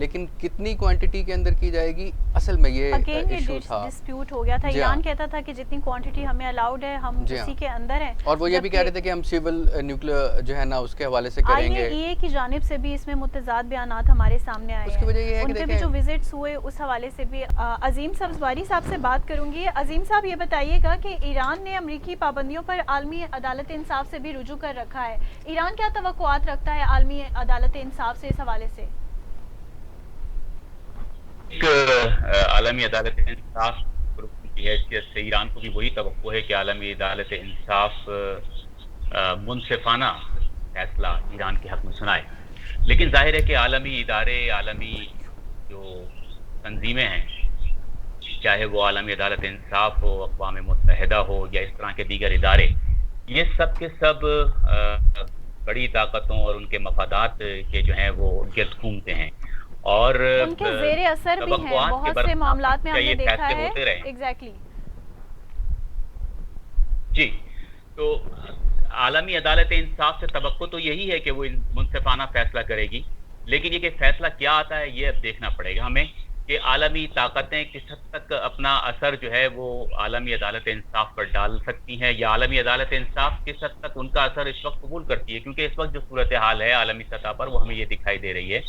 لیکن کتنی کوانٹٹی کے اندر کی جائے گی اصل میں یہ اگین ایشو یہ تھا. ڈسپیوٹ ہو گیا تھا. ایران کہتا تھا کہ جتنی کوانٹٹی ہمیں الاؤڈ ہے ہم اسی کے اندر ہیں, اور وہ یہ بھی کہہ رہے تھے کہ ہم سول نیوکلیئر جو ہے نا اس کے حوالے سے کریں گے. IAEA کی جانب سے بھی اس میں متضاد بیانات ہمارے سامنے آئے اس کی وجہ یہ ہے ہیں, کہ ان کے بھی دیکھیں جو وزٹس ہوئے اس حوالے سے بھی. عظیم سبزواری صاحب سے بات کروں گی. عظیم صاحب یہ بتائیے گا کہ ایران نے امریکی پابندیوں پر عالمی عدالت انصاف سے بھی رجوع کر رکھا ہے, ایران کیا توقعات رکھتا ہے عالمی عدالت انصاف سے اس حوالے سے؟ عالمی عدالت انصاف کی حیثیت سے ایران کو بھی وہی توقع ہے کہ عالمی عدالت انصاف منصفانہ فیصلہ ایران کے حق میں سنائے. لیکن ظاہر ہے کہ عالمی ادارے, عالمی جو تنظیمیں ہیں, چاہے وہ عالمی عدالت انصاف ہو, اقوام متحدہ ہو یا اس طرح کے دیگر ادارے, یہ سب کے سب بڑی طاقتوں اور ان کے مفادات کے جو ہیں وہ گرد گھومتے ہیں, اور ان کے زیر اثر بھی ہیں بہت سے معاملات میں ہم نے دیکھا ہے. ایگزیکٹلی جی, تو عالمی عدالت انصاف سے توقع تو یہی ہے کہ وہ منصفانہ فیصلہ کرے گی, لیکن یہ کہ فیصلہ کیا آتا ہے یہ اب دیکھنا پڑے گا ہمیں کہ عالمی طاقتیں کس حد تک اپنا اثر جو ہے وہ عالمی عدالت انصاف پر ڈال سکتی ہیں, یا عالمی عدالت انصاف کس حد تک ان کا اثر اس وقت قبول کرتی ہے, کیونکہ اس وقت جو صورتحال ہے عالمی سطح پر وہ ہمیں یہ دکھائی دے رہی ہے.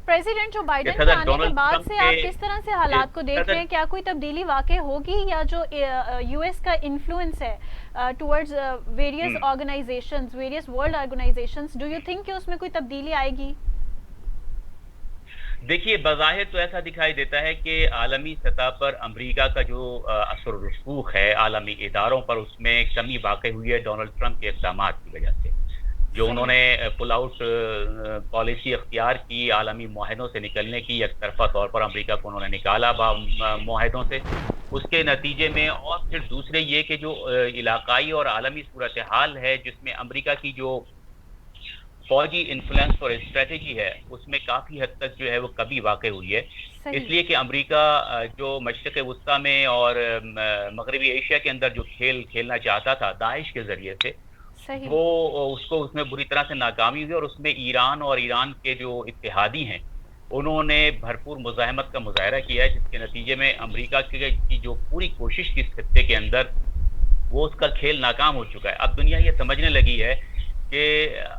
پریزیڈنٹ جو بائیڈن کے آنے کے بعد سے آپ کس طرح سے حالات کو دیکھ رہے ہیں؟ کیا کوئی تبدیلی واقع ہوگی, یا جو یو ایس کا انفلوئنس ہے towards various organizations, various world organizations, do you think کہ اس میں کوئی تبدیلی آئے گی؟ دیکھیے, بظاہر تو ایسا دکھائی دیتا ہے کہ عالمی سطح پر امریکہ کا جو اثر و رسوخ ہے عالمی اداروں پر, اس میں کمی واقع ہوئی ہے ڈونلڈ ٹرمپ کے اقدامات کی وجہ سے, جو انہوں نے پل آؤٹ پالیسی اختیار کی عالمی معاہدوں سے نکلنے کی. یک طرفہ طور پر امریکہ کو انہوں نے نکالا معاہدوں سے, اس کے نتیجے میں. اور پھر دوسرے یہ کہ جو علاقائی اور عالمی صورتحال ہے جس میں امریکہ کی جو فوجی انفلوئنس اور اسٹریٹجی ہے اس میں کافی حد تک جو ہے وہ کمی واقع ہوئی ہے. اس لیے کہ امریکہ جو مشرق وسطیٰ میں اور مغربی ایشیا کے اندر جو کھیل کھیلنا چاہتا تھا داعش کے ذریعے سے, وہ اس میں بری طرح سے ناکامی ہوئی, اور اس میں ایران اور ایران کے جو اتحادی ہیں انہوں نے بھرپور مزاحمت کا مظاہرہ کیا ہے, جس کے نتیجے میں امریکہ کی جو پوری کوشش کی اس خطے کے اندر وہ اس کا کھیل ناکام ہو چکا ہے. اب دنیا یہ سمجھنے لگی ہے کہ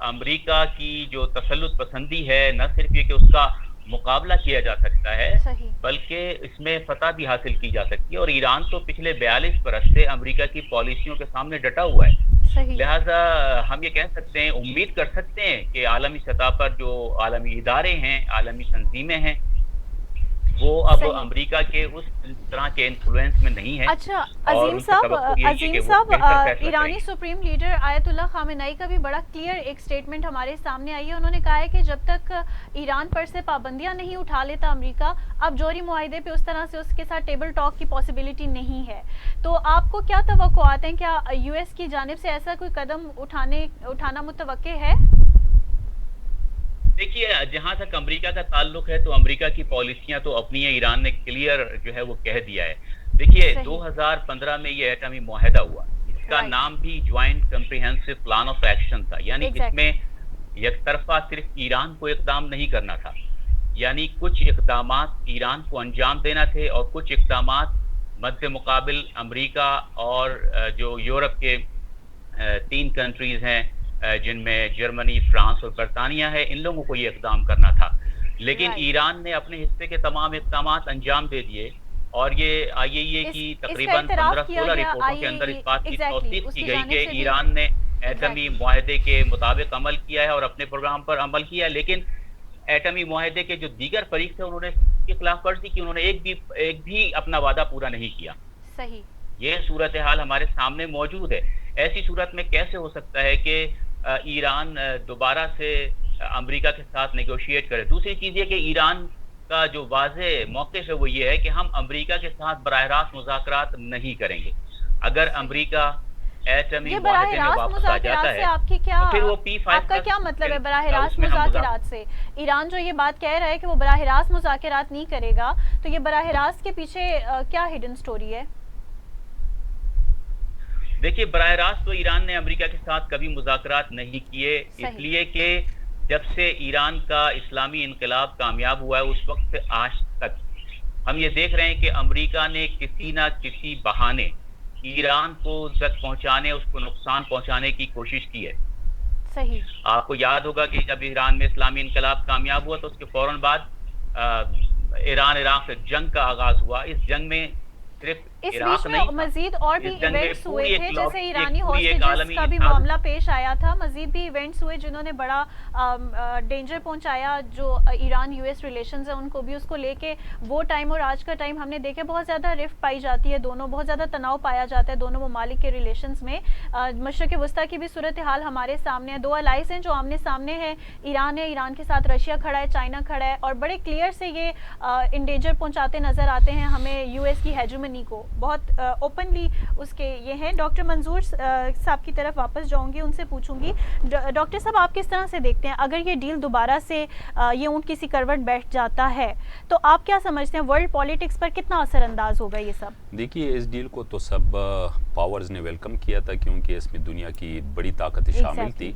امریکہ کی جو تسلط پسندی ہے نہ صرف یہ کہ اس کا مقابلہ کیا جا سکتا ہے بلکہ اس میں فتح بھی حاصل کی جا سکتی ہے, اور ایران تو پچھلے 42 برس سے امریکہ کی پالیسیوں کے سامنے ڈٹا ہوا ہے. لہٰذا ہم یہ کہہ سکتے ہیں, امید کر سکتے ہیں کہ عالمی سطح پر جو عالمی ادارے ہیں, عالمی تنظیمیں ہیں, وہ اب امریکہ کے اس طرح کے انفلوئنس میں نہیں ہے. اچھا عظیم صاحب, ایرانی سپریم لیڈر آیت اللہ خامنئی کا بھی بڑا کلیئر ایک سٹیٹمنٹ ہمارے سامنے آئی ہے. انہوں نے کہا ہے کہ جب تک ایران پر سے پابندیاں نہیں اٹھا لیتا امریکہ, اب جوہری معاہدے پہ اس طرح سے اس کے ساتھ ٹیبل ٹاک کی پاسبلٹی نہیں ہے. تو آپ کو کیا توقعات ہیں, کیا یو ایس کی جانب سے ایسا کوئی قدم اٹھانا متوقع ہے؟ دیکھیے, جہاں تک امریکہ کا تعلق ہے تو امریکہ کی پالیسیاں تو اپنی ہیں, ایران نے کلیئر جو ہے وہ کہہ دیا ہے. دیکھیے 2015 میں یہ ایٹمی معاہدہ ہوا, اس کا نام بھی joint comprehensive plan of action تھا, یعنی اس میں یک طرفہ صرف ایران کو اقدام نہیں کرنا تھا, یعنی کچھ اقدامات ایران کو انجام دینا تھے اور کچھ اقدامات مد مقابل امریکہ اور جو یورپ کے 3 کنٹریز ہیں جن میں جرمنی, فرانس اور برطانیہ ہے, ان لوگوں کو یہ اقدام کرنا تھا. لیکن ایران نے اپنے حصے کے تمام اقدامات انجام دے دیے, اور یہ IAEA کی تقریباً 15-16 رپورٹوں کے اندر اس بات کی توثیق کی گئی کہ ایران نے ایٹمی معاہدے کے مطابق عمل کیا ہے اور اپنے پروگرام پر عمل کیا ہے. لیکن ایٹمی معاہدے کے جو دیگر فریق تھے انہوں نے اس کی خلاف ورزی کی, انہوں نے ایک بھی اپنا وعدہ پورا نہیں کیا. یہ صورتحال ہمارے سامنے موجود ہے. ایسی صورت میں کیسے ہو سکتا ہے کہ ایران دوبارہ سے امریکہ کے ساتھ نیگوشیٹ کرے؟ دوسری چیز یہ کہ ایران کا جو واضح موقف ہے وہ یہ ہے کہ ہم امریکہ کے ساتھ براہ راست مذاکرات نہیں کریں گے. اگر امریکہ ایٹمی معاہدے میں واپس آ جاتا ہے تو پھر وہ آپ کا کیا مطلب ہے براہ راست مذاکرات سے؟ ایران جو یہ بات کہہ رہا ہے کہ وہ براہ راست مذاکرات نہیں کرے گا, تو یہ براہ راست کے پیچھے کیا ہڈن سٹوری ہے؟ دیکھیے, براہ راست تو ایران نے امریکہ کے ساتھ کبھی مذاکرات نہیں کیے, اس لیے کہ جب سے ایران کا اسلامی انقلاب کامیاب ہوا ہے اس وقت سے آج تک ہم یہ دیکھ رہے ہیں کہ امریکہ نے کسی نہ کسی بہانے ایران کو تک پہنچانے، اس کو نقصان پہنچانے کی کوشش کی ہے. صحیح. آپ کو یاد ہوگا کہ جب ایران میں اسلامی انقلاب کامیاب ہوا تو اس کے فوراً بعد ایران عراق سے جنگ کا آغاز ہوا. اس جنگ میں صرف اس عراق بیچ میں نہیں، مزید اور بھی اس جنگ میں ایونٹس ہوئے پوری تھے، ایک جیسے ایرانی پوری ایک ہاسٹیجز عالمی کا بھی اتحاد. معاملہ پیش آیا تھا. مزید بھی ایونٹس ہوئے جنہوں نے بڑا ڈینجر جو ایران یو ایس ریلیشنز ہیں ان کو بھی، اس کو لے کے وہ ٹائم اور آج کا ٹائم ہم نے دیکھے بہت زیادہ رفت پائی جاتی ہے دونوں، بہت زیادہ تناؤ پایا جاتا ہے دونوں ممالک کے ریلیشنز میں. مشرق وسطیٰ کی بھی صورتحال ہمارے سامنے ہے. دو الائز ہیں جو آمنے سامنے ہیں. ایران ہے، ایران کے ساتھ رشیا کھڑا ہے، چائنا کھڑا ہے، اور بڑے کلیئر سے یہ انڈینجر پہنچاتے نظر آتے ہیں ہمیں یو ایس کی ہیجمنی کو. بہت اوپنلی اس کے یہ ہیں. ڈاکٹر منظور صاحب کی طرف واپس جاؤں گی، ان سے پوچھوں گی ڈاکٹر صاحب آپ کس طرح سے دیکھتے ہیں اگر یہ ڈیل دوبارہ سے یہ اونٹ کسی کروٹ بیٹھ جاتا ہے تو آپ کیا سمجھتے ہیں ورلڈ پالیٹکس پر کتنا اثر انداز ہوگا یہ سب؟ دیکھیے اس ڈیل کو تو سب پاورز نے ویلکم کیا تھا کیونکہ اس میں دنیا کی بڑی طاقتیں شامل تھی.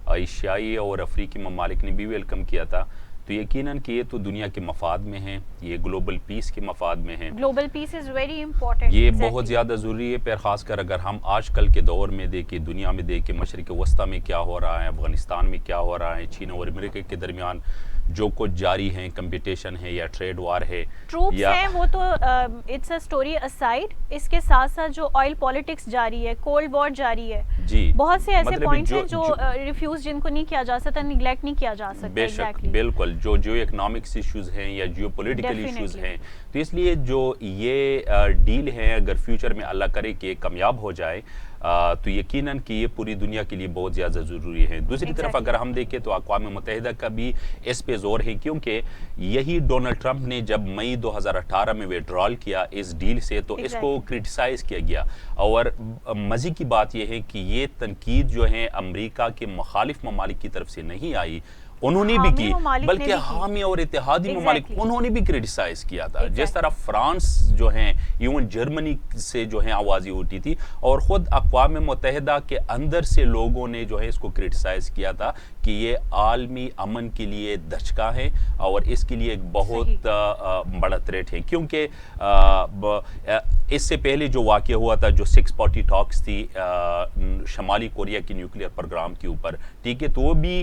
ایشیائی اور افریقی ممالک نے بھی ویلکم کیا تھا. تو یقیناً کہ یہ تو دنیا کے مفاد میں ہیں، یہ گلوبل پیس کے مفاد میں ہیں. Global peace is very important. یہ بہت زیادہ ضروری ہے. پھر خاص کر اگر ہم آج کل کے دور میں دیکھیں، دنیا میں دیکھیں، مشرق وسطیٰ میں کیا ہو رہا ہے، افغانستان میں کیا ہو رہا ہے، چین اور امریکہ کے درمیان جو کچھ جاری ہیں، کمپٹیشن ہے یا ٹریڈ وار ہے، ٹروپس ہیں، وہ تو اٹس اے سٹوری اسائڈ. اس کے ساتھ ساتھ جو آئل پالیٹکس جاری ہے، کولڈ وار جاری ہے، جی بہت سے ایسے مطلب پوائنٹس ہیں جو ریفیوز جن کو نہیں کیا جا سکتا، نیگلیکٹ نہیں کیا جا سکتا. بے شک بالکل جو اکنامکس ایشوز ہیں یا جیو پولیٹیکل ایشوز ہیں. تو اس لیے جو یہ ڈیل ہے اگر فیوچر میں اللہ کرے کہ کامیاب ہو جائے تو یقیناً کہ یہ پوری دنیا کے لیے بہت زیادہ ضروری ہے. دوسری طرف اگر ہم دیکھیں تو اقوام متحدہ کا بھی اس پہ زور ہے کیونکہ یہی ڈونلڈ ٹرمپ نے جب مئی 2018 میں ویڈرال کیا اس ڈیل سے تو اس کو کرٹیسائز کیا گیا. اور مزے کی بات یہ ہے کہ یہ تنقید جو ہے امریکہ کے مخالف ممالک کی طرف سے نہیں آئی، انہوں نے بھی کی، بلکہ حامی اور اتحادی ممالک انہوں نے بھی کرٹیسائز کیا تھا. جس طرح فرانس جو ہیں، ایون جرمنی سے جو ہیں آوازیں اٹھی تھی، اور خود اقوام متحدہ کے اندر سے لوگوں نے جو ہے اس کو کرٹیسائز کیا تھا کہ یہ عالمی امن کے لیے دھچکا ہے اور اس کے لیے ایک بہت بڑا تھریٹ ہے. کیونکہ اس سے پہلے جو واقعہ ہوا تھا، جو 6 پارٹی ٹاکس تھی شمالی کوریا کی نیوکلیئر پروگرام کے اوپر، ٹھیک ہے، تو وہ بھی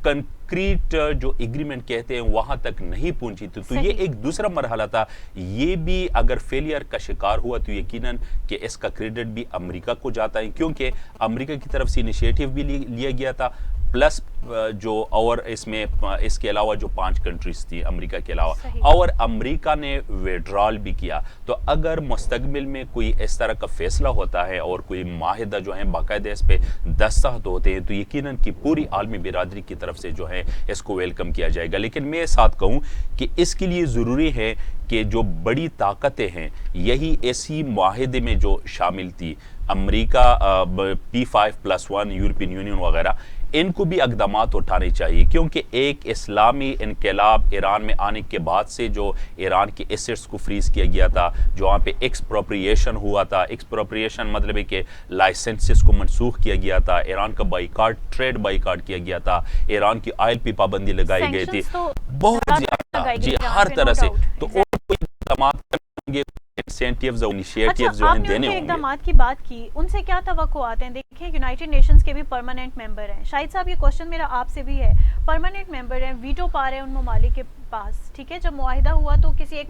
کنکریٹ جو ایگریمنٹ کہتے ہیں وہاں تک نہیں پہنچی تھی. تو یہ ایک دوسرا مرحلہ تھا. یہ بھی اگر فیلئر کا شکار ہوا تو یقیناً کہ اس کا کریڈٹ بھی امریکہ کو جاتا ہے کیونکہ امریکہ کی طرف سے انیشیٹو بھی لیا گیا تھا، پلس جو اور اس کے علاوہ جو 5 کنٹریز تھی امریکہ کے علاوہ، اور امریکہ نے ویڈرال بھی کیا. تو اگر مستقبل میں کوئی اس طرح کا فیصلہ ہوتا ہے اور کوئی معاہدہ جو ہے باقاعدہ اس پہ دستخط ہوتے ہیں تو یقیناً کہ پوری عالمی برادری کی طرف سے جو ہے اس کو ویلکم کیا جائے گا. لیکن میں ساتھ کہوں کہ اس کے لیے ضروری ہے کہ جو بڑی طاقتیں ہیں یہی ایسی معاہدے میں جو شامل تھی، امریکہ، P5+1، یورپین یونین وغیرہ، ان کو بھی اقدامات اٹھانے چاہیے کیونکہ ایک اسلامی انقلاب ایران میں آنے کے بعد سے جو ایران کے ایسٹس کو فریز کیا گیا تھا، جو وہاں پہ ایکسپروپریشن ہوا تھا، ایکسپروپریشن مطلب ہے کہ لائسنسز کو منسوخ کیا گیا تھا، ایران کا بائیکاٹ، ٹریڈ بائیکاٹ کیا گیا تھا، ایران کی آئل پہ پابندی لگائی گئی تھی، بہت زیادہ، جی ہر طرح سے. تو اور کوئی اقدامات کریں گے، انسینٹیوز اور انیشیٹیوز جو ہیں دینے ہوں گے. اقدامات کی بات کی، ان سے کیا توقعات ہیں؟ دیکھیں یونائٹڈ نیشنز کے بھی پرماننٹ ممبر ہیں. شاہد صاحب یہ کوشچن میرا آپ سے بھی ہے. پرماننٹ ممبر ہیں، ویٹو پاور ہے ان ممالک کے پاس، ٹھیک ہے. جب معاہدہ ہوا تو کسی ایک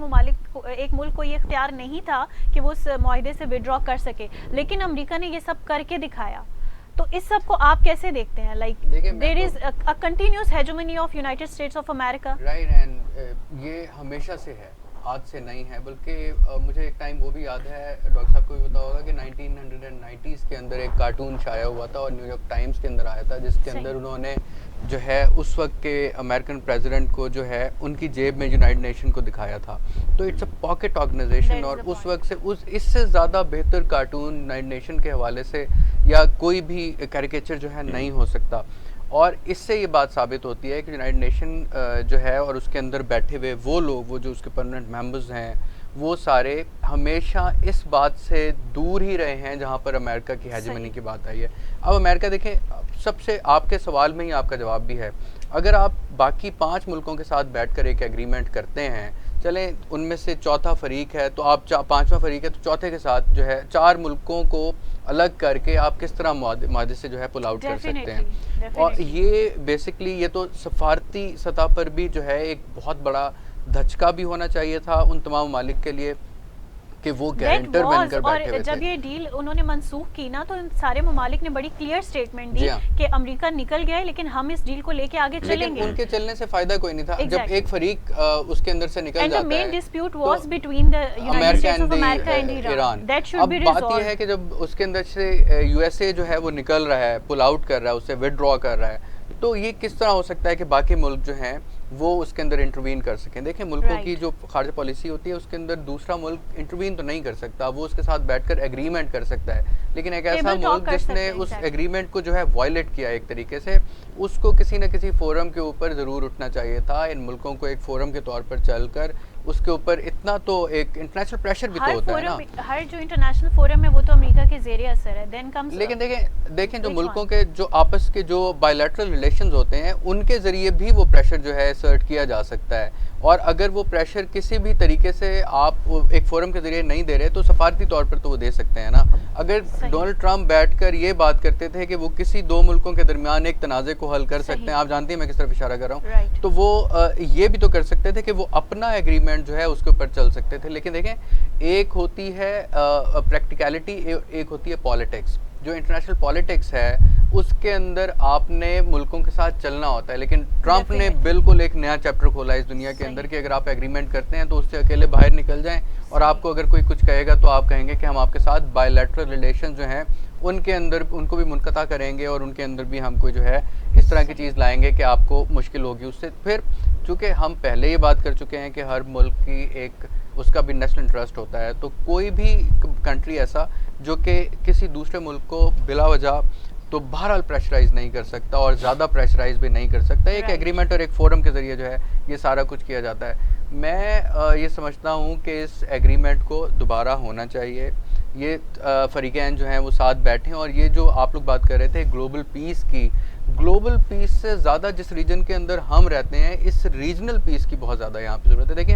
ملک کو یہ اختیار نہیں تھا کہ وہ اس معاہدے سے وڈرا کر سکے، لیکن امریکہ نے یہ سب کر کے دکھایا. تو اس سب کو آپ کیسے دیکھتے ہیں؟ Like there is a continuous hegemony of United States of America. Right, and یہ ہمیشہ سے ہے، آج سے نہیں ہے. بلکہ مجھے ایک ٹائم وہ بھی یاد ہے، ڈاکٹر صاحب کو بھی پتا ہوگا کہ 1990s کے اندر ایک کارٹون شائع ہوا تھا اور نیو یارک ٹائمز کے اندر آیا تھا، جس کے اندر انہوں نے جو ہے اس وقت کے امریکن پریزیڈنٹ کو جو ہے ان کی جیب میں یونائٹڈ نیشن کو دکھایا تھا. تو اٹس اے پاکٹ آرگنائزیشن، اور اس وقت سے اس سے زیادہ بہتر کارٹون یونائٹڈ نیشن کے حوالے سے یا کوئی بھی کیریکیچر جو ہے نہیں ہو سکتا. اور اس سے یہ بات ثابت ہوتی ہے کہ یونائٹڈ نیشن جو ہے اور اس کے اندر بیٹھے ہوئے وہ لوگ، وہ جو اس کے پرماننٹ ممبرز ہیں، وہ سارے ہمیشہ اس بات سے دور ہی رہے ہیں جہاں پر امریکہ کی ہیجمنی کی بات آئی ہے. اب امریکہ دیکھیں سب سے آپ کے سوال میں ہی آپ کا جواب بھی ہے. اگر آپ باقی 5 ملکوں کے ساتھ بیٹھ کر ایک ایگریمنٹ کرتے ہیں, چلیں ان میں سے چوتھا فریق ہے تو آپ 5واں فریق ہے تو چوتھے کے ساتھ جو ہے 4 ملکوں کو الگ کر کے آپ کس طرح معاہدے سے جو ہے پل آؤٹ کر سکتے ہیں. اور یہ بیسکلی یہ تو سفارتی سطح پر بھی جو ہے ایک بہت بڑا دھچکا بھی ہونا چاہیے تھا ان تمام ممالک کے لیے کہ وہ گارنٹر بن کر بیٹھے ہوئے تھے. جب یہ ڈیل انہوں نے منسوخ کی نا تو ان سارے ممالک نے بڑی کلیئر سٹیٹمنٹ دی کہ امریکہ نکل گیا ہے لیکن ہم اس ڈیل کو لے کے آگے چلیں گے. لیکن ان کے چلنے سے فائدہ کوئی نہیں تھا جب ایک فریق اس کے اندر سے نکل جاتا ہے. And the main dispute was between the United States of America and Iran. That should be resolved. اب بات یہ ہے کہ جب اس کے اندر سے یو ایس اے جو ہے وہ نکل رہا ہے, پل آؤٹ کر رہا ہے, اسے وڈرا کر رہا ہے, تو یہ کس طرح ہو سکتا ہے کہ باقی ملک جو ہیں وہ اس کے اندر انٹروین کر سکیں. دیکھیں ملکوں کی جو خارجہ پالیسی ہوتی ہے اس کے اندر دوسرا ملک انٹروین تو نہیں کر سکتا, وہ اس کے ساتھ بیٹھ کر ایگریمنٹ کر سکتا ہے. لیکن ایک ایسا ملک جس نے اس ایگریمنٹ کو جو ہے وائلیٹ کیا ایک طریقے سے, اس کو کسی نہ کسی فورم کے اوپر ضرور اٹھنا چاہیے تھا. ان ملکوں کو ایک فورم کے طور پر چل کر اس کے اوپر اتنا تو ایک انٹرنیشنل پریشر بھی تو ہوتا ہے نا. ہر جو انٹرنیشنل فورم ہے وہ تو امریکہ کے زیر اثر ہے. دین کمز لیکن دیکھیں جو ملکوں کے جو آپس کے جو بائیلیٹرل ریلیشنز ہوتے ہیں ان کے ذریعے بھی وہ پریشر جو ہے ایسرٹ کیا جا سکتا ہے. اور اگر وہ پریشر کسی بھی طریقے سے آپ ایک فورم کے ذریعے نہیں دے رہے تو سفارتی طور پر تو وہ دے سکتے ہیں نا. اگر ڈونلڈ ٹرمپ بیٹھ کر یہ بات کرتے تھے کہ وہ کسی 2 ملکوں کے درمیان ایک تنازع کو حل کر سکتے ہیں, آپ جانتے ہیں میں کس طرف اشارہ کر رہا ہوں, تو وہ یہ بھی تو کر سکتے تھے کہ وہ اپنا ایگریمنٹ جو ہے اس کے اوپر چل سکتے تھے. لیکن دیکھیں ایک ہوتی ہے پریکٹیکلٹی, ایک ہوتی ہے پالیٹکس. جو انٹرنیشنل پالیٹکس ہے اس کے اندر آپ نے ملکوں کے ساتھ چلنا ہوتا ہے. لیکن ٹرمپ نے بالکل ایک نیا چیپٹر کھولا اس دنیا کے اندر کہ اگر آپ ایگریمنٹ کرتے ہیں تو اس سے اکیلے باہر نکل جائیں, اور آپ کو اگر کوئی کچھ کہے گا تو آپ کہیں گے کہ ہم آپ کے ساتھ بائیلیٹرل ریلیشن جو ہیں ان کے اندر ان کو بھی منقطع کریں گے, اور ان کے اندر بھی ہم کوئی جو ہے اس طرح کی چیز لائیں گے کہ آپ کو مشکل ہوگی اس سے. پھر چونکہ ہم پہلے یہ بات کر چکے ہیں کہ ہر ملک کی ایک اس کا بھی نیشنل انٹرسٹ ہوتا ہے, تو کوئی بھی کنٹری ایسا جو کہ کسی دوسرے ملک کو بلا وجہ تو بہرحال پریشرائز نہیں کر سکتا اور زیادہ پریشرائز بھی نہیں کر سکتا. ایک ایگریمنٹ اور ایک فورم کے ذریعے جو ہے یہ سارا کچھ کیا جاتا ہے. میں یہ سمجھتا ہوں کہ اس ایگریمنٹ کو دوبارہ ہونا چاہیے, یہ فریقین جو ہیں وہ ساتھ بیٹھیں, اور یہ جو آپ لوگ بات کر رہے تھے گلوبل پیس کی, گلوبل پیس سے زیادہ جس ریجن کے اندر ہم رہتے ہیں اس ریجنل پیس کی بہت زیادہ یہاں پہ ضرورت ہے. دیکھیں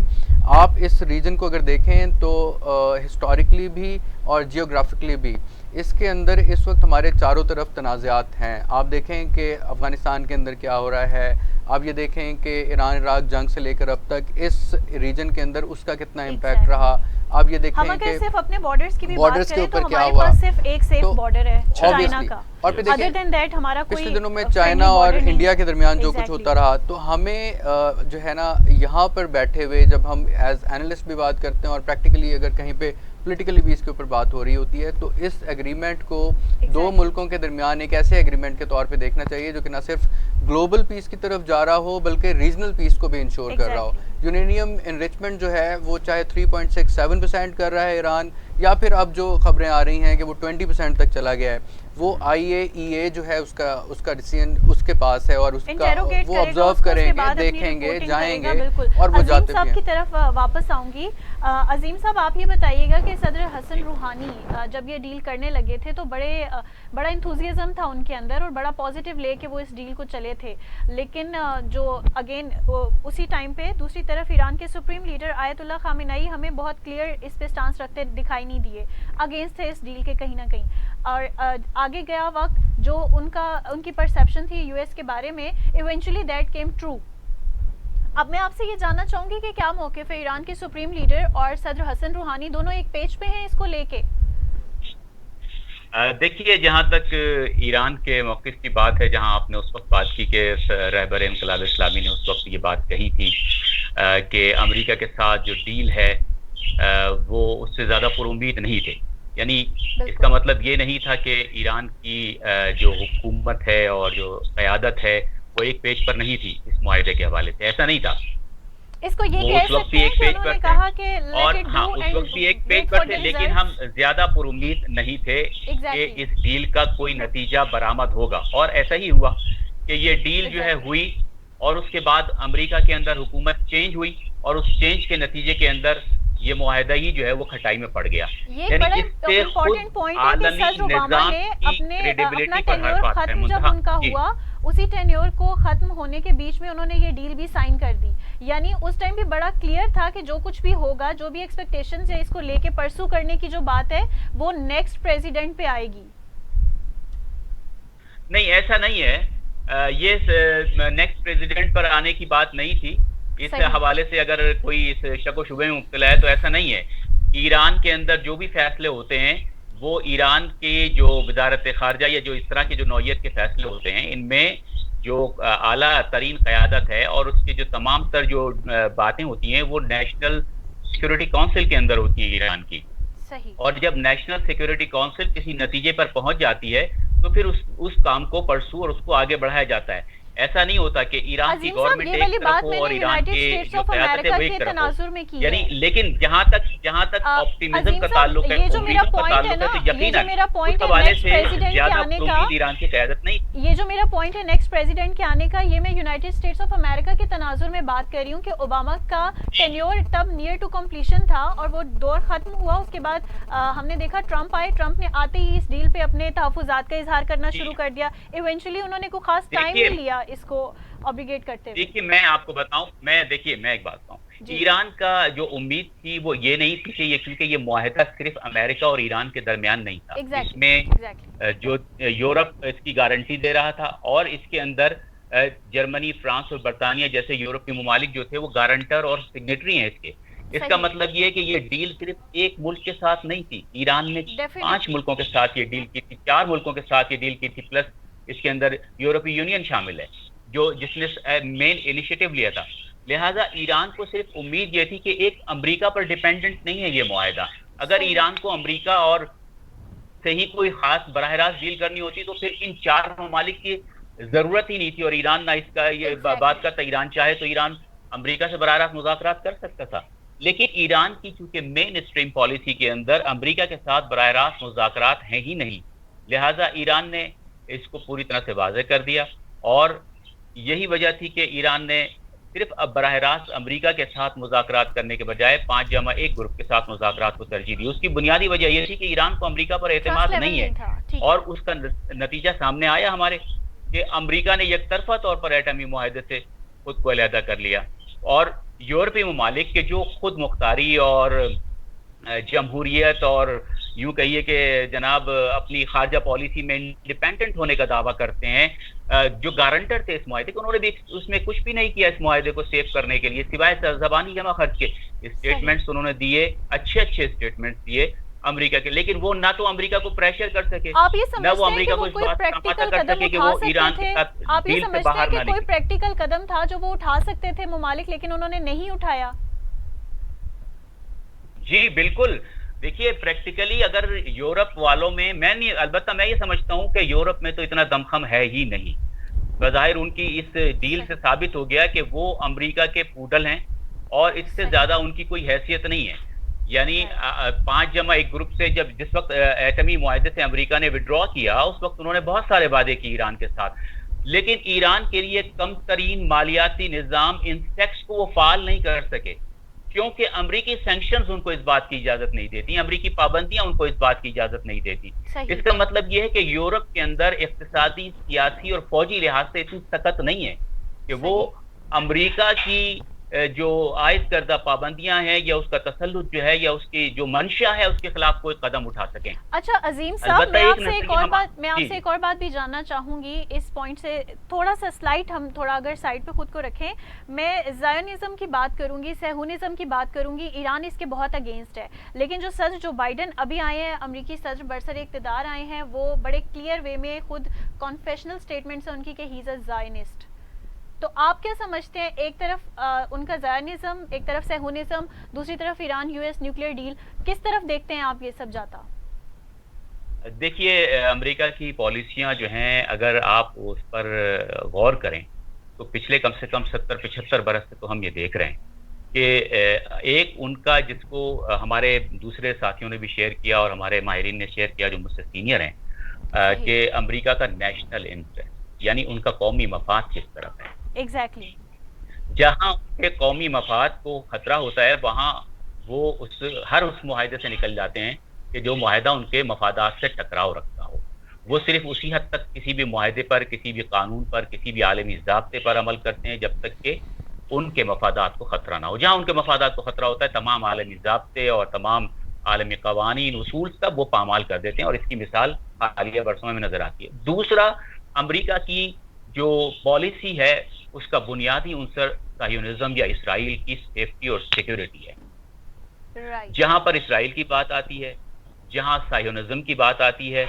آپ اس ریجن کو اگر دیکھیں تو ہسٹوریکلی بھی اور جیوگرافکلی بھی اس کے اندر اس وقت ہمارے چاروں طرف تنازعات ہیں. آپ دیکھیں کہ افغانستان کے اندر کیا ہو رہا ہے, آپ یہ دیکھیں کہ ایران عراق جنگ سے لے کر اب تک اس ریجن کے اندر اس کا کتنا امپیکٹ رہا. آپ یہ دیکھیں کہ صرف اپنے بارڈرز کی بھی بارڈرز کے اوپر کیا ہوا, صرف ایک سیف بارڈر ہے چائنا کا, اور پھر دیکھیں پچھلے دنوں میں چائنا اور انڈیا کے درمیان جو کچھ ہوتا رہا, تو ہمیں جو ہے نا یہاں پر بیٹھے ہوئے جب ہم ایز اینالسٹ بھی بات کرتے ہیں اور پریکٹیکلی اگر کہیں پہ پولیٹیکلی بھی اس کے اوپر بات ہو رہی ہوتی ہے, تو اس ایگریمنٹ کو 2 ملکوں کے درمیان ایک ایسے ایگریمنٹ کے طور پہ دیکھنا چاہیے جو کہ نہ صرف گلوبل پیس کی طرف جا رہا ہو بلکہ ریجنل پیس کو بھی انشور کر رہا ہو. یورینیم انریچمنٹ جو ہے وہ چاہے 3.67% کر رہا ہے ایران, یا پھر اب جو خبریں آ رہی ہیں کہ وہ 20% تک چلا گیا ہے, وہ IAEA جو ہے اس کا ڈیسیژن اس کے پاس ہے اور اس کا وہ آبزرو کریں گے, دیکھیں گے, جائیں گے, اور وہ جاتے صاحب کی طرف واپس آؤں گی. عظیم صاحب آپ یہ بتائیے گا کہ صدر حسن روحانی جب یہ ڈیل کرنے لگے تھے تو بڑا انتھوزیازم تھا ان کے اندر اور بڑا پازیٹیو لے کے وہ اس ڈیل کو چلے تھے, لیکن جو اگین اسی ٹائم پہ دوسری طرف ایران کے سپریم لیڈر آیت اللہ خامنئی ہمیں بہت کلیئر اس پہ سٹانس رکھتے دکھائی نہیں دیے, اگینسٹ تھے اس ڈیل کے کہیں نہ کہیں. اور آگے گیا وقت جو ان کی پرسیپشن تھی یو ایس کے بارے میں, ایونچولی دیٹ کیم ٹرو. اب میں آپ سے یہ جاننا چاہوں گی کہ کیا موقف ہے ایران کے سپریم لیڈر اور صدر حسن روحانی دونوں ایک پیج پہ ہیں اس کو لے کے؟ دیکھیے جہاں تک ایران کے موقف کی بات ہے, جہاں آپ نے اس وقت بات کی کہ رہبر انقلاب اسلامی نے اس وقت یہ بات کہی تھی کہ امریکہ کے ساتھ جو ڈیل ہے وہ اس سے زیادہ پر امید نہیں تھے, یعنی اس کا مطلب یہ نہیں تھا کہ ایران کی جو حکومت ہے اور جو قیادت ہے وہ ایک پیج پر نہیں تھی اس معاہدے کے حوالے سے, ایسا نہیں تھا. اس کو یہ کہہ سکتے ہیں کہ انہوں نے کہا کہ اور ہاں اس وقت بھی ایک پیج پر تھے, لیکن ہم زیادہ پر امید نہیں تھے کہ اس ڈیل کا کوئی نتیجہ برآمد ہوگا, اور ایسا ہی ہوا کہ یہ ڈیل جو ہے ہوئی, اور اس کے بعد امریکہ کے اندر حکومت چینج ہوئی, اور اس چینج کے نتیجے کے اندر یہ معاہدہ ہی جو ہے وہ کھٹائی میں پڑ گیا. یہ ایک بڑا امپورٹنٹ پوائنٹ ہے کہ سر اوباما نے اپنا ٹینیور ختم جب ان کا ہوا اسی ٹینیور کو ختم ہونے کے بیچ میں انہوں نے یہ ڈیل بھی سائن کر دی. یعنی اس ٹائم بھی بڑا کلیئر تھا کہ جو کچھ بھی ہوگا, جو بھی ایکسپیکٹیشنز ہے اس کو لے کے پرسو کرنے کی جو بات ہے وہ نیکسٹ پریزیڈنٹ پہ آئے گی. نہیں, ایسا نہیں ہے. یہ نیکسٹ پریزیڈنٹ پر آنے کی بات نہیں تھی. اس حوالے سے اگر کوئی اس شک و شبے میں مبتلا ہے تو ایسا نہیں ہے. ایران کے اندر جو بھی فیصلے ہوتے ہیں وہ ایران کی جو وزارت خارجہ یا جو اس طرح کی جو نوعیت کے فیصلے ہوتے ہیں ان میں جو اعلیٰ ترین قیادت ہے اور اس کے جو تمام تر جو باتیں ہوتی ہیں وہ نیشنل سیکورٹی کونسل کے اندر ہوتی ہیں ایران کی. اور جب نیشنل سیکورٹی کونسل کسی نتیجے پر پہنچ جاتی ہے تو پھر اس کام کو پرسو اور اس کو آگے بڑھایا جاتا ہے. ایسا نہیں ہوتا کہ ایران کی گورنمنٹ ایک طرف ہو اور ایران کے جو قیادت ہے وہ ایک طرف ہو. یعنی لیکن جہاں تک آپٹیمزم کا تعلق ہے, امیدوں کا تعلق ہے, تو یقیناً اس حوالے سے زیادہ امید ایران کی قیادت نہیں. یہ جو میرا پوائنٹ ہے نیکسٹ پریزیڈنٹ کے آنے کا, یہ میں یونائٹڈ اسٹیٹس آف امریکہ کے تناظر میں بات کر رہی ہوں کہ اوباما کا ٹینیور تب نیئر ٹو کمپلیشن تھا اور وہ دور ختم ہوا. اس کے بعد ہم نے دیکھا ٹرمپ آئے, ٹرمپ نے آتے ہی اس ڈیل پہ اپنے تحفظات کا اظہار کرنا شروع کر دیا. ایونچولی انہوں نے کوئی خاص ٹائم نہیں لیا اس کو اوبلیگیٹ کرتے ہوئے. دیکھیے میں آپ کو بتاؤں, میں ایک بات بتاؤں, ایران کا جو امید تھی وہ یہ نہیں تھی کہ یہ, کیونکہ یہ معاہدہ صرف امریکہ اور ایران کے درمیان نہیں تھا. اس میں جو یورپ اس کی گارنٹی دے رہا تھا اور اس کے اندر جرمنی, فرانس اور برطانیہ جیسے یورپی ممالک جو تھے وہ گارنٹر اور سگنیٹری ہیں اس کے. اس کا مطلب یہ ہے کہ یہ ڈیل صرف ایک ملک کے ساتھ نہیں تھی. ایران نے 5 ملکوں کے ساتھ یہ ڈیل کی تھی, 4 ملکوں کے ساتھ یہ ڈیل کی تھی, پلس اس کے اندر یورپی یونین شامل ہے جس نے مین انیشیٹو لیا تھا. لہٰذا ایران کو صرف امید یہ تھی کہ ایک امریکہ پر ڈیپینڈنٹ نہیں ہے یہ معاہدہ. اگر ایران کو امریکہ اور سے ہی کوئی خاص براہ راست ڈیل کرنی ہوتی تو پھر ان 4 ممالک کی ضرورت ہی نہیں تھی, اور ایران نہ اس کا یہ بات کرتا. ایران چاہے تو ایران امریکہ سے براہ راست مذاکرات کر سکتا تھا, لیکن ایران کی چونکہ مین اسٹریم پالیسی کے اندر امریکہ کے ساتھ براہ راست مذاکرات ہیں ہی نہیں. لہٰذا ایران نے اس کو پوری طرح سے واضح کر دیا, اور یہی وجہ تھی کہ ایران نے صرف اب براہ راست امریکہ کے ساتھ مذاکرات کرنے کے بجائے 5+1 گروپ کے ساتھ مذاکرات کو ترجیح دی. اس کی بنیادی وجہ یہ تھی کہ ایران کو امریکہ پر اعتماد نہیں ہے, اور اس کا نتیجہ سامنے آیا ہمارے کہ امریکہ نے یک طرفہ طور پر ایٹمی معاہدے سے خود کو علیحدہ کر لیا, اور یورپی ممالک کے جو خود مختاری اور جمہوریت اور یوں کہیے کہ جناب اپنی خارجہ پالیسی میں انڈیپینڈنٹ ہونے کا دعویٰ کرتے ہیں, جو گارنٹر تھے اس معاہدے کے, انہوں نے بھی اس میں کچھ بھی نہیں کیا اس معاہدے کو سیو کرنے کے لیے سوائے زبانی جمع خرچ کے. اسٹیٹمنٹس انہوں نے دیے, اچھے اسٹیٹمنٹس دیے امریکہ کے, لیکن وہ نہ تو امریکہ کو پریشر کر سکے, نہ وہ امریکہ کو اس بات کا پتہ کر سکے کہ وہ ایران کے ساتھ ڈیل سے باہر نہ نکلے. کوئی پریکٹیکل قدم تھا جو وہ اٹھا سکتے تھے ممالک, لیکن انہوں نے نہیں اٹھایا؟ جی بالکل. دیکھیے پریکٹیکلی اگر یورپ والوں میں البتہ میں یہ سمجھتا ہوں کہ یورپ میں تو اتنا دمخم ہے ہی نہیں. بظاہر ان کی اس ڈیل سے ثابت ہو گیا کہ وہ امریکہ کے پوڈل ہیں, اور اس سے زیادہ ان کی کوئی حیثیت نہیں ہے. یعنی 5+1 گروپ سے جس وقت ایٹمی معاہدے سے امریکہ نے وڈرا کیا, اس وقت انہوں نے بہت سارے وعدے کی ایران کے ساتھ, لیکن ایران کے لیے کم ترین مالیاتی نظام انسیکس کو وہ فعال نہیں کر سکے, کیونکہ امریکی سینکشنز ان کو اس بات کی اجازت نہیں دیتی, امریکی پابندیاں ان کو اس بات کی اجازت نہیں دیتی. اس کا مطلب یہ ہے کہ یورپ کے اندر اقتصادی, سیاسی اور فوجی لحاظ سے اتنی سخت نہیں ہے کہ وہ امریکہ کی جو عائد کردہ پابندیاں ہیں یا اس کا تسلط جو ہے یا اس کی جو منشا ہے اس کے خلاف کوئی قدم اٹھا سکیں. اچھا عظیم صاحب, میں آپ سے ایک اور بات بھی جاننا چاہوں گی اس پوائنٹ سے تھوڑا سا سلائٹ, ہم تھوڑا اگر سائڈ پہ خود کو رکھیں. میں زائونزم کی بات کروں گی, صہیونزم کی بات کروں گی. ایران اس کے بہت اگینسٹ ہے, لیکن جو صدر جو بائیڈن ابھی آئے ہیں, امریکی صدر برسر اقتدار آئے ہیں, وہ بڑے کلیئر وے میں خود کنفیشنل اسٹیٹمنٹس ہیں ان کی کہ ہی از اے زائونسٹ. تو آپ کیا سمجھتے ہیں, ایک طرف ان کا زائونزم, ایک طرف صہیونزم, دوسری طرف ایران US نیوکلیئر ڈیل, کس طرف دیکھتے ہیں آپ یہ سب جاتا؟ دیکھیے امریکہ کی پالیسیاں جو ہیں اگر آپ اس پر غور کریں تو پچھلے کم سے کم 70-75 برس سے تو ہم یہ دیکھ رہے ہیں کہ ایک ان کا, جس کو ہمارے دوسرے ساتھیوں نے بھی شیئر کیا اور ہمارے ماہرین نے شیئر کیا جو مجھ سے سینئر ہیں, کہ امریکہ کا نیشنل انٹرسٹ, یعنی ان کا قومی مفاد کس طرف ہے. ایگزیکٹلی. جہاں ان کے قومی مفاد کو خطرہ ہوتا ہے وہاں وہ ہر اس معاہدے سے نکل جاتے ہیں کہ جو معاہدہ ان کے مفادات سے ٹکراؤ رکھتا ہو. وہ صرف اسی حد تک کسی بھی معاہدے پر، کسی بھی قانون پر، کسی بھی عالمی ضابطے پر عمل کرتے ہیں جب تک کہ ان کے مفادات کو خطرہ نہ ہو. جہاں ان کے مفادات کو خطرہ ہوتا ہے تمام عالمی ضابطے اور تمام عالمی قوانین، اصول سب وہ پامال کر دیتے ہیں، اور اس کی مثال حالیہ برسوں میں نظر آتی ہے. دوسرا، امریکہ کی جو پالیسی ہے اس کا بنیادی عنصر صہیونزم یا اسرائیل کی سیفٹی اور سیکیورٹی ہے. جہاں پر اسرائیل کی بات آتی ہے، جہاں صہیونزم کی بات آتی ہے،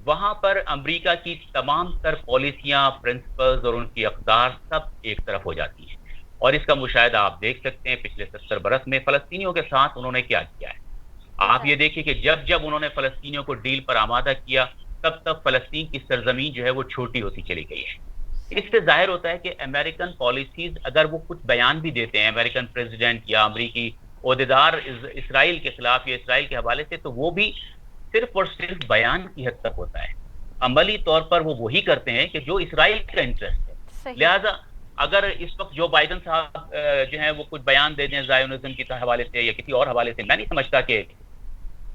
وہاں پر امریکہ کی تمام تر پالیسیاں، پرنسپلز اور ان کی اقدار سب ایک طرف ہو جاتی ہیں. اور اس کا مشاہدہ آپ دیکھ سکتے ہیں پچھلے 70 برس میں فلسطینیوں کے ساتھ انہوں نے کیا کیا ہے. آپ یہ دیکھیں کہ جب جب انہوں نے فلسطینیوں کو ڈیل پر آمادہ کیا، تب تب فلسطین کی سرزمین جو ہے وہ چھوٹی ہوتی چلی گئی ہے. اس سے ظاہر ہوتا ہے کہ امریکن پالیسیز اگر وہ کچھ بیان بھی دیتے ہیں، امریکن پریزیڈنٹ یا امریکی عہدیدار اسرائیل کے خلاف یا اسرائیل کے حوالے سے، تو وہ بھی صرف اور صرف بیان کی حد تک ہوتا ہے. عملی طور پر وہ وہی کرتے ہیں کہ جو اسرائیل کا انٹرسٹ ہے. لہذا اگر اس وقت جو بائیڈن صاحب جو ہیں وہ کچھ بیان دے دیں زائونزم کے حوالے سے یا کسی اور حوالے سے، میں نہیں سمجھتا کہ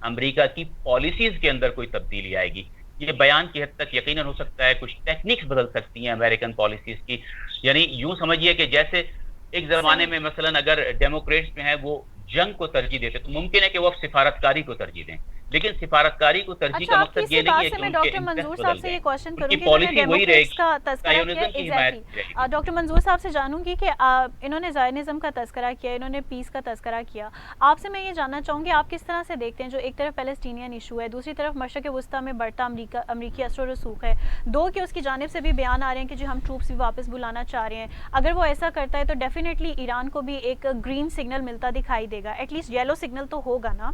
امریکہ کی پالیسیز کے اندر کوئی تبدیلی آئے گی. یہ بیان کی حد تک یقیناً ہو سکتا ہے، کچھ ٹیکنکس بدل سکتی ہیں امریکن پالیسیز کی. یعنی یوں سمجھیے کہ جیسے ایک زمانے میں مثلا اگر ڈیموکریٹس میں ہیں وہ جنگ کو ترجیح دیتے تو ممکن ہے کہ وہ اب سفارتکاری کو ترجیح دیں، لیکن سفارتکاری کو ترجیح کا مقصد یہ نہیں ہے کہ میں ڈاکٹر منظور صاحب سے یہ کوشچن کروں گی، پالیسی وہی رہے کا تذکرہ کیا. ڈاکٹر منظور صاحب سے جانوں گی کہ انہوں نے زائونزم کا تذکرہ کیا، انہوں نے پیس کا تذکرہ کیا. آپ سے میں یہ جاننا چاہوں گی آپ کس طرح سے دیکھتے ہیں جو ایک طرف پیلسٹینین ایشو ہے، دوسری طرف مشرق وسطیٰ میں بڑھتا امریکی اثر و رسوخ ہے، دو کہ اس کی جانب سے بھی بیان آ رہے ہیں کہ جو ہم ٹروپس بھی واپس بلانا چاہ رہے ہیں. اگر وہ ایسا کرتا ہے تو ڈیفینیٹلی ایران کو بھی ایک گرین سگنل ملتا دکھائی دے گا، ایٹ لیسٹ یلو سگنل تو ہوگا نا.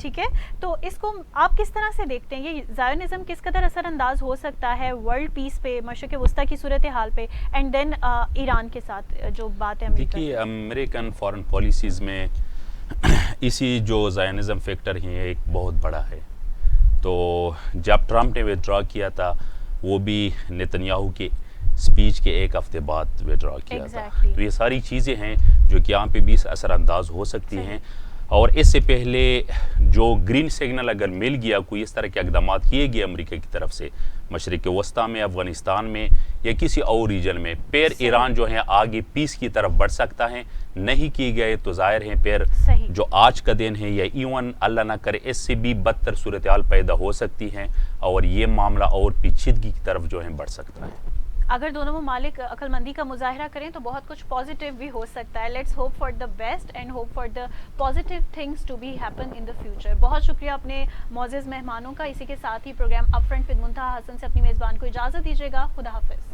ٹھیک ہے، تو اس کو آپ کس طرح سے دیکھتے ہیں؟ یہ زائونزم کس قدر اثر انداز ہو سکتا ہے ورلڈ پیس پہ، مشرق وسطیٰ کی صورتحال پہ، اینڈ دین ایران کے ساتھ جو بات ہے امریکہ؟ دیکھیے امریکن فارن پالیسیز میں اسی جو زائونزم فیکٹر ہیں ایک بہت بڑا ہے. تو جب ٹرمپ نے ویڈرا کیا تھا وہ بھی نتنیاہو کے سپیچ کے ایک ہفتے بعد ویڈرا کیا تھا. تو یہ ساری چیزیں ہیں جو کہ یہاں پہ بھی اثر انداز ہو سکتی ہیں. اور اس سے پہلے جو گرین سگنل اگر مل گیا، کوئی اس طرح کے اقدامات کیے گئے امریکہ کی طرف سے مشرق وسطیٰ میں، افغانستان میں یا کسی اور ریجن میں، پھر ایران جو ہے آگے پیس کی طرف بڑھ سکتا ہے. نہیں کیے گئے تو ظاہر ہے پھر جو آج کا دن ہے یا ایون اللہ نہ کرے اس سے بھی بدتر صورتحال پیدا ہو سکتی ہے اور یہ معاملہ اور پیچیدگی کی طرف جو ہے بڑھ سکتا ہے. اگر دونوں ممالک عقل مندی کا مظاہرہ کریں تو بہت کچھ پازیٹیو بھی ہو سکتا ہے. Let's hope for the best and hope for the positive things to be happen in the future. بہت شکریہ اپنے معزز مہمانوں کا. اسی کے ساتھ ہی program up front with Muntaha Hasan سے اپنی میزبان کو اجازت دیجیے گا. خدا حافظ.